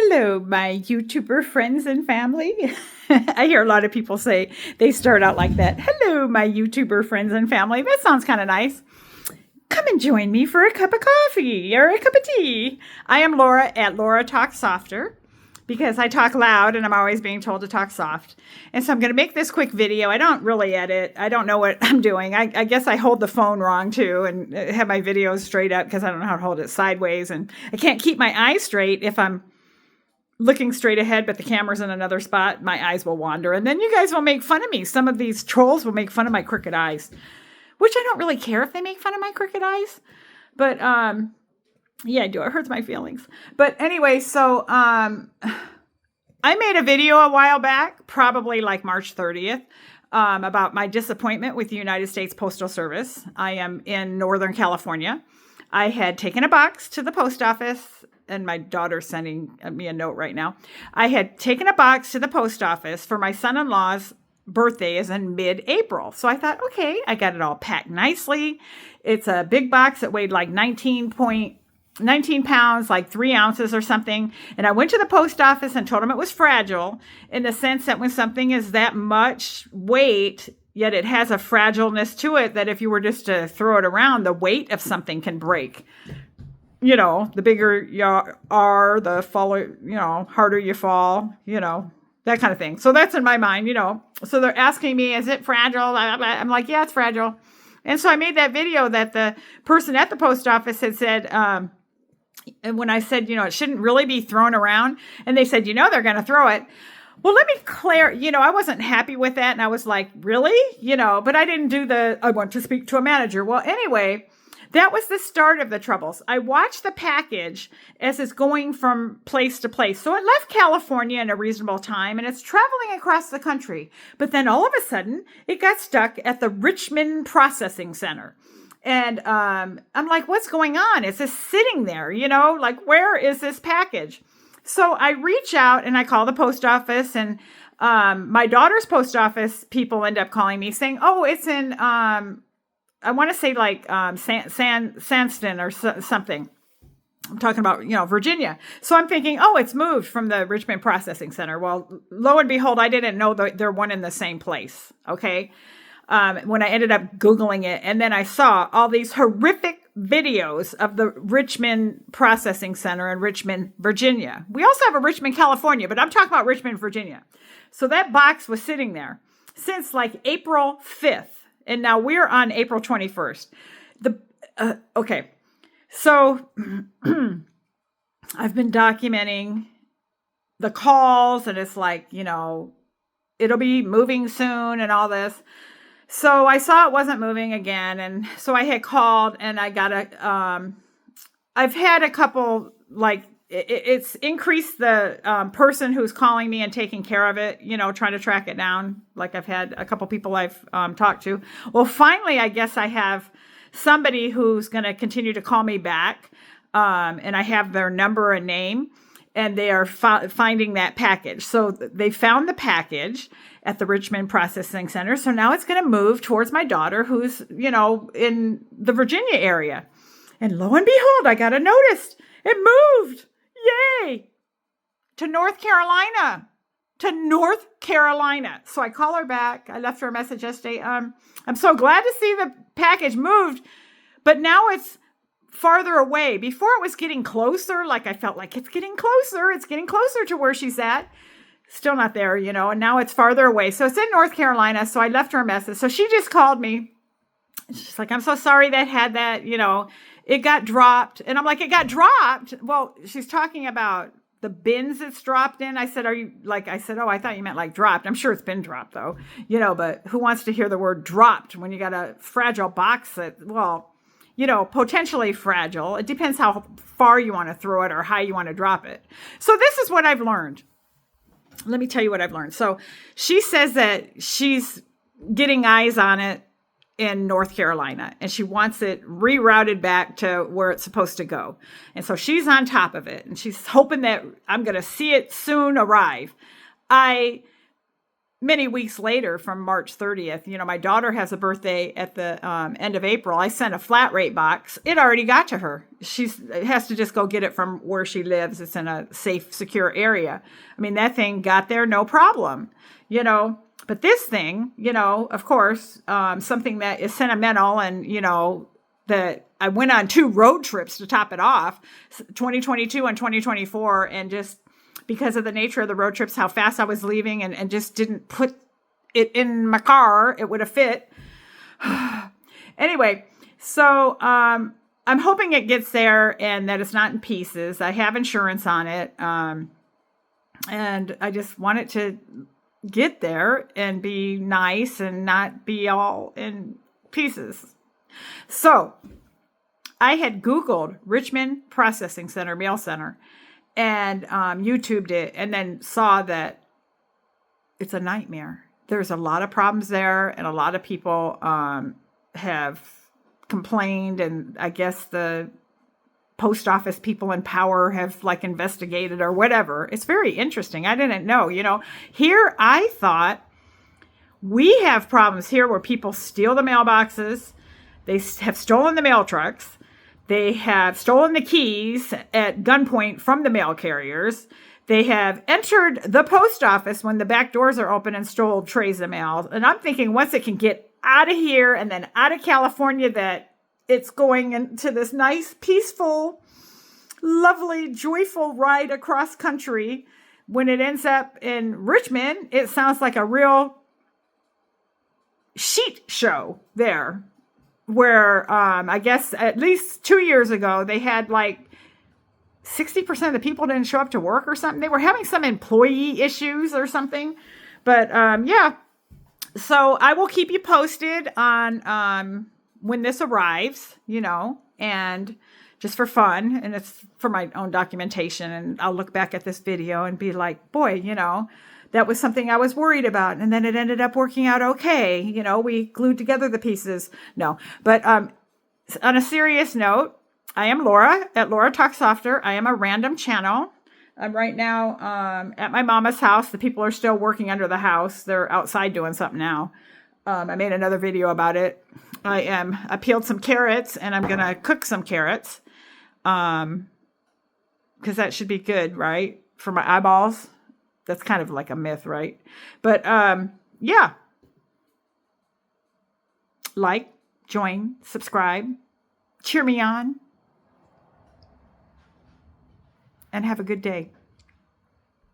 Hello, my YouTuber friends and family. I hear a lot of people say they start out like that. Hello, my YouTuber friends and family. That sounds kind of nice. Come and join me for a cup of coffee or a cup of tea. I am Laura at Laura Talk Softer because I talk loud and I'm always being told to talk soft. And so I'm going to make this quick video. I don't really edit. I don't know what I'm doing. I guess I hold the phone wrong too and have my videos straight up because I don't know how to hold it sideways. And I can't keep my eyes straight if I'm looking straight ahead, but the camera's in another spot. My eyes will wander. And then you guys will make fun of me. Some of these trolls will make fun of my crooked eyes, which I don't really care if they make fun of my crooked eyes. But yeah, I do. It hurts my feelings. But anyway, so I made a video a while back, probably like March 30th, about my disappointment with the United States Postal Service. I am in Northern California. I had taken a box to the post office, and my daughter's sending me a note right now. I had taken a box to the post office for my son-in-law's birthday is in mid-April. So I thought, okay, I got it all packed nicely. It's a big box that weighed like 19 pounds, like 3 ounces or something. And I went to the post office and told them it was fragile in the sense that when something is that much weight, yet it has a fragileness to it that if you were just to throw it around, the weight of something can break. You know, the bigger you are, the harder you fall, that kind of thing. So that's in my mind, So they're asking me, is it fragile? I'm like, yeah, it's fragile. And so I made that video that the person at the post office had said, and when I said, it shouldn't really be thrown around, and they said, they're going to throw it. Well, let me clear, I wasn't happy with that. And I was like, really? But I didn't do I want to speak to a manager. Well, anyway, that was the start of the troubles. I watched the package as it's going from place to place. So it left California in a reasonable time and it's traveling across the country. But then all of a sudden it got stuck at the Richmond Processing Center. And I'm like, what's going on? It's just sitting there, like, where is this package? So I reach out and I call the post office, and my daughter's post office people end up calling me saying, oh, it's in, I want to say like Sandston or something. I'm talking about, Virginia. So I'm thinking, oh, it's moved from the Richmond Processing Center. Well, lo and behold, I didn't know that they're one in the same place. Okay. When I ended up Googling it, and then I saw all these horrific videos of the Richmond Processing Center in Richmond, Virginia. We also have a Richmond, California, but I'm talking about Richmond, Virginia. So that box was sitting there since like April 5th. And now we're on April 21st. Okay. So I've been documenting the calls, and it's like, it'll be moving soon and all this. So I saw it wasn't moving again. And so I had called, and I got I've had a couple, like, it's increased the person who's calling me and taking care of it, trying to track it down. Like, I've had a couple people I've talked to. Well, finally, I guess I have somebody who's going to continue to call me back. And I have their number and name, and they are finding that package. So they found the package at the Richmond Processing Center. So now it's going to move towards my daughter, who's, in the Virginia area. And lo and behold, I got a notice. It moved. Yay! To North Carolina. So I call her back. I left her a message yesterday. I'm so glad to see the package moved, but now it's farther away. Before it was getting closer, like I felt like it's getting closer. It's getting closer to where she's at. Still not there, and now it's farther away. So it's in North Carolina. So I left her a message. So she just called me. She's like, I'm so sorry that had that, it got dropped. And I'm like, it got dropped? Well, she's talking about the bins it's dropped in. I said, oh, I thought you meant like dropped. I'm sure it's been dropped though, but who wants to hear the word dropped when you got a fragile box that, well, potentially fragile. It depends how far you want to throw it or how you want to drop it. So this is what I've learned. Let me tell you what I've learned. So she says that she's getting eyes on it in North Carolina, and she wants it rerouted back to where it's supposed to go. And so she's on top of it, and she's hoping that I'm going to see it soon arrive. I many weeks later from March 30th, my daughter has a birthday at the end of April. I sent a flat rate box. It already got to her. She has to just go get it from where she lives. It's in a safe, secure area. I mean, that thing got there, no problem, But this thing, of course, something that is sentimental and, that I went on 2 road trips to top it off, 2022 and 2024, and just because of the nature of the road trips, how fast I was leaving and just didn't put it in my car, it would have fit. Anyway, so I'm hoping it gets there and that it's not in pieces. I have insurance on it. And I just want it to get there and be nice and not be all in pieces. So I had Googled Richmond Processing Center, Mail Center, and YouTubed it, and then saw that it's a nightmare. There's a lot of problems there, and a lot of people have complained, and I guess the post office people in power have investigated or whatever. It's very interesting. I didn't know, Here I thought we have problems here where people steal the mailboxes. They have stolen the mail trucks. They have stolen the keys at gunpoint from the mail carriers. They have entered the post office when the back doors are open and stole trays of mail. And I'm thinking once it can get out of here and then out of California, that it's going into this nice, peaceful, lovely, joyful ride across country. When it ends up in Richmond, it sounds like a real sheet show there. Where I guess at least 2 years ago, they had 60% of the people didn't show up to work or something. They were having some employee issues or something. But yeah, so I will keep you posted on when this arrives, and just for fun. And it's for my own documentation. And I'll look back at this video and be like, boy, that was something I was worried about. And then it ended up working out okay. We glued together the pieces. No, but on a serious note, I am Laura at Laura Talks Softer. I am a random channel. I'm right now at my mama's house. The people are still working under the house. They're outside doing something now. I made another video about it. I peeled some carrots and I'm going to cook some carrots. Because that should be good, right? For my eyeballs. That's kind of like a myth, right? But yeah. Like, join, subscribe, cheer me on, and have a good day.